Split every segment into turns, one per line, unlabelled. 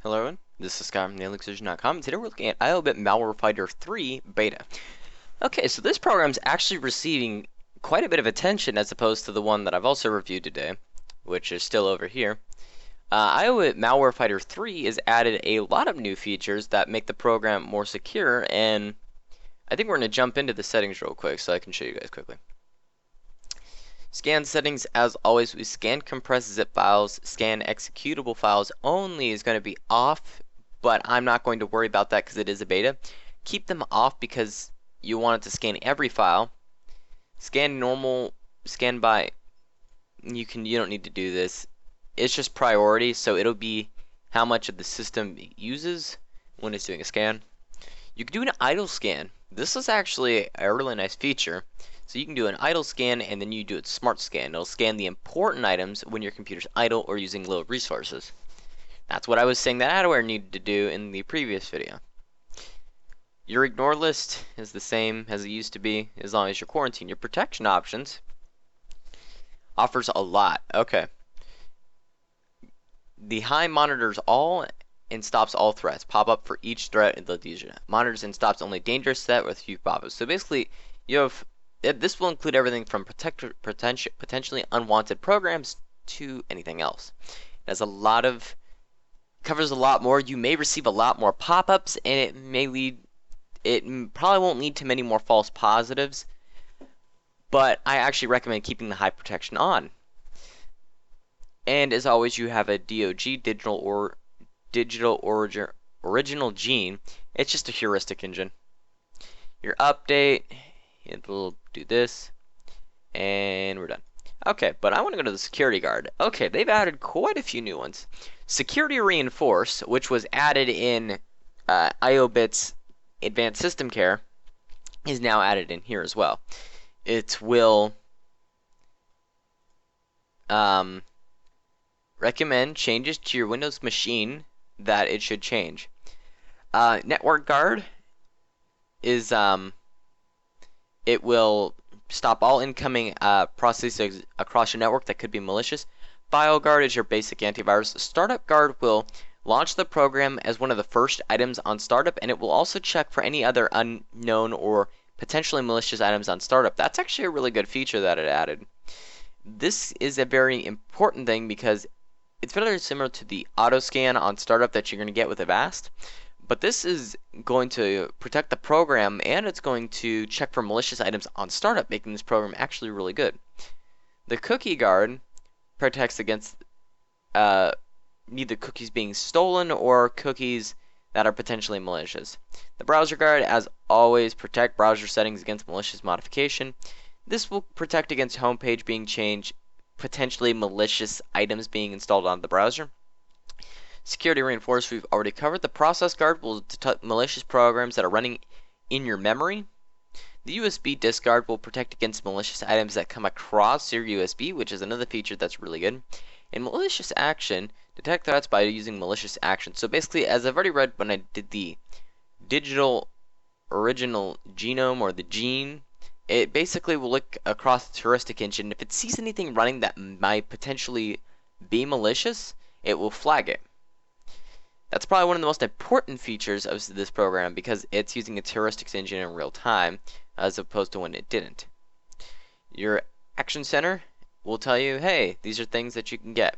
Hello everyone, this is Scott from TheElixirGen.com, and today we're looking at IObit Malware Fighter 3 Beta. Okay, so this program is actually receiving quite a bit of attention as opposed to the one that I've also reviewed today, which is still over here. IObit Malware Fighter 3 has added a lot of new features that make the program more secure, and I think we're going to jump into the settings real quick so I can show you guys quickly. Scan settings, as always, we scan compressed zip files, scan executable files only is going to be off, but I'm not going to worry about that because it is a beta. Keep them off because you want it to scan every file. Scan normal, scan by, you don't need to do this. It's just priority, so it'll be how much of the system it uses when it's doing a scan. You can do an idle scan. This is actually a really nice feature. So you can do an idle scan and then you do a smart scan. It'll scan the important items when your computer's idle or using low resources. That's what I was saying that adware needed to do in the previous video. Your ignore list is the same as it used to be as long as you're quarantined. Your protection options offers a lot. Okay. The high monitors all and stops all threats. Pop up for each threat in the lesion. Monitors and stops only dangerous threat with few pop-ups. So basically you have this will include everything from potentially unwanted programs to anything else. It has covers a lot more. You may receive a lot more pop-ups, and it probably won't lead to many more false positives, but I actually recommend keeping the high protection on. And as always, you have a DOG, original gene. It's just a heuristic engine. Your update, it'll do this, and we're done. Okay, but I want to go to the security guard. Okay, they've added quite a few new ones. Security Reinforce, which was added in IObit's Advanced System Care, is now added in here as well. It will recommend changes to your Windows machine that it should change. Network Guard is it will stop all incoming processes across your network that could be malicious. File Guard is your basic antivirus. Startup Guard will launch the program as one of the first items on startup, and it will also check for any other unknown or potentially malicious items on startup. That's actually a really good feature that it added. This is a very important thing because it's very similar to the auto scan on startup that you're going to get with Avast. But this is going to protect the program, and it's going to check for malicious items on startup, making this program actually really good. The Cookie Guard protects against either cookies being stolen or cookies that are potentially malicious. The Browser Guard, as always, protect browser settings against malicious modification. This will protect against homepage being changed, potentially malicious items being installed on the browser. Security Reinforce we've already covered. The Process Guard will detect malicious programs that are running in your memory. The USB Disk Guard will protect against malicious items that come across your USB, which is another feature that's really good. And Malicious Action, detect threats by using malicious action. So basically, as I've already read when I did the digital original genome or the gene, it basically will look across the heuristic engine. If it sees anything running that might potentially be malicious, it will flag it. That's probably one of the most important features of this program because it's using its heuristics engine in real time as opposed to when it didn't. Your Action Center will tell you, hey, these are things that you can get.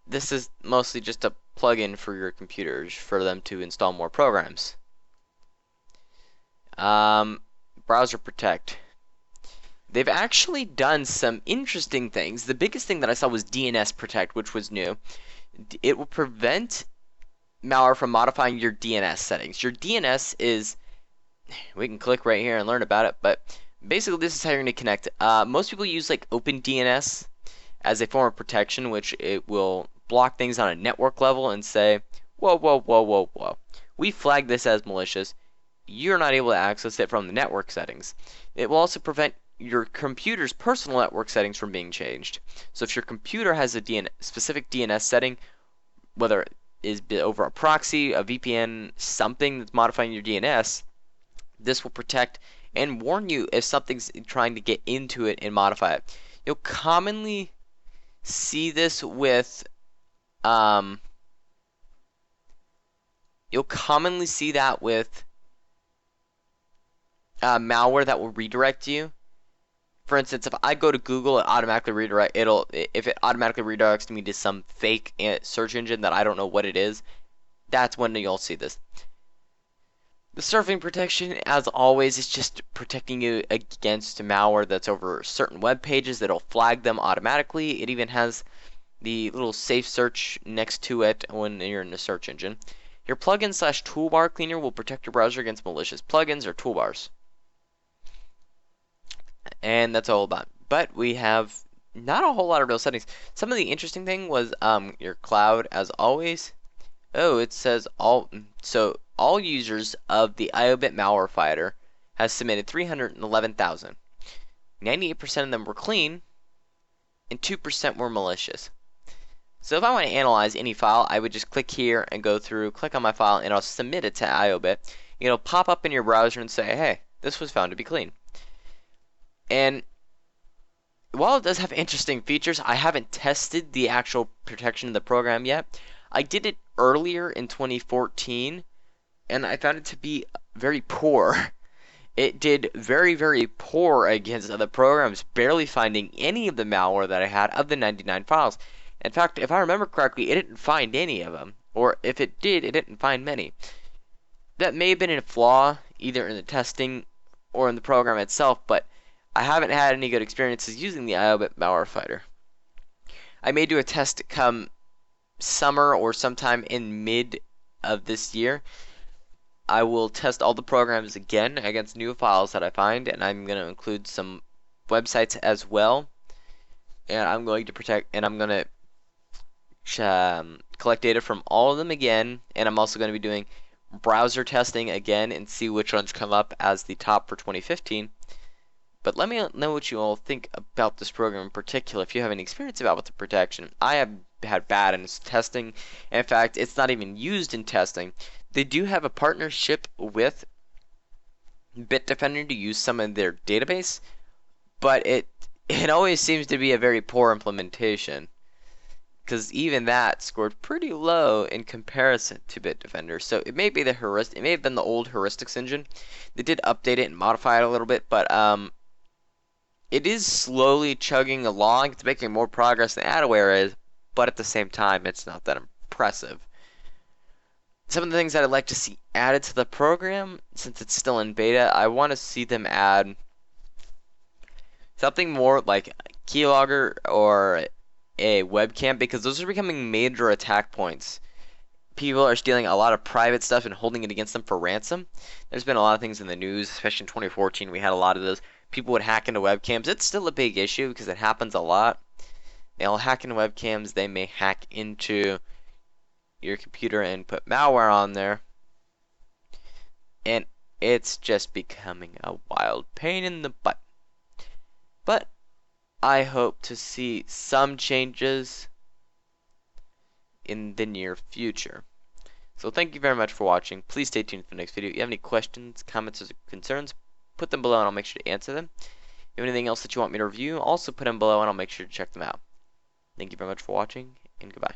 This is mostly just a plug-in for your computers for them to install more programs. Browser Protect. They've actually done some interesting things. The biggest thing that I saw was DNS Protect, which was new. It will prevent malware from modifying your DNS settings. Your DNS is, we can click right here and learn about it, but basically this is how you're going to connect. Most people use like OpenDNS as a form of protection, which it will block things on a network level and say, whoa, whoa, whoa, whoa, whoa. We flag this as malicious. You're not able to access it from the network settings. It will also prevent your computer's personal network settings from being changed. So if your computer has a specific DNS setting, whether it is over a proxy, a VPN, something that's modifying your DNS, this will protect and warn you if something's trying to get into it and modify it. You'll commonly see this with You'll commonly see that with malware that will redirect you. For instance, if I go to Google, if it automatically redirects me to some fake search engine that I don't know what it is, that's when you'll see this. The surfing protection, as always, is just protecting you against malware that's over certain web pages that'll flag them automatically. It even has the little safe search next to it when you're in the search engine. Your plugin/toolbar cleaner will protect your browser against malicious plugins or toolbars. And that's all about. But we have not a whole lot of real settings. Some of the interesting thing was your cloud, as always. Oh, it says all users of the IObit Malware Fighter has submitted 311,000. 98% of them were clean, and 2% were malicious. So if I want to analyze any file, I would just click here and go through, click on my file, and I'll submit it to IObit. It'll pop up in your browser and say, hey, this was found to be clean. And while it does have interesting features, I haven't tested the actual protection of the program yet. I did it earlier in 2014, and I found it to be very poor. It did very, very poor against other programs, barely finding any of the malware that I had of the 99 files. In fact, if I remember correctly, it didn't find any of them. Or if it did, it didn't find many. That may have been a flaw, either in the testing or in the program itself, but I haven't had any good experiences using the IObit Malware Fighter. I may do a test come summer or sometime in mid of this year. I will test all the programs again against new files that I find, and I'm going to include some websites as well. And I'm going to collect data from all of them again, and I'm also going to be doing browser testing again and see which ones come up as the top for 2015. But let me know what you all think about this program in particular. If you have any experience about with the protection, I have had bad in testing. In fact, it's not even used in testing. They do have a partnership with Bitdefender to use some of their database, but it always seems to be a very poor implementation, because even that scored pretty low in comparison to Bitdefender. So it may be it may have been the old heuristics engine. They did update it and modify it a little bit, but it is slowly chugging along. It's making more progress than Adware is, but at the same time, it's not that impressive. Some of the things that I'd like to see added to the program, since it's still in beta, I want to see them add something more like keylogger or a webcam, because those are becoming major attack points. People are stealing a lot of private stuff and holding it against them for ransom. There's been a lot of things in the news, especially in 2014. We had a lot of those. People would hack into webcams. It's still a big issue because it happens a lot. They'll hack into webcams. They may hack into your computer and put malware on there. And it's just becoming a wild pain in the butt. But I hope to see some changes in the near future. So thank you very much for watching. Please stay tuned for the next video. If you have any questions, comments, or concerns, put them below and I'll make sure to answer them. If you have anything else that you want me to review, also put them below and I'll make sure to check them out. Thank you very much for watching, and goodbye.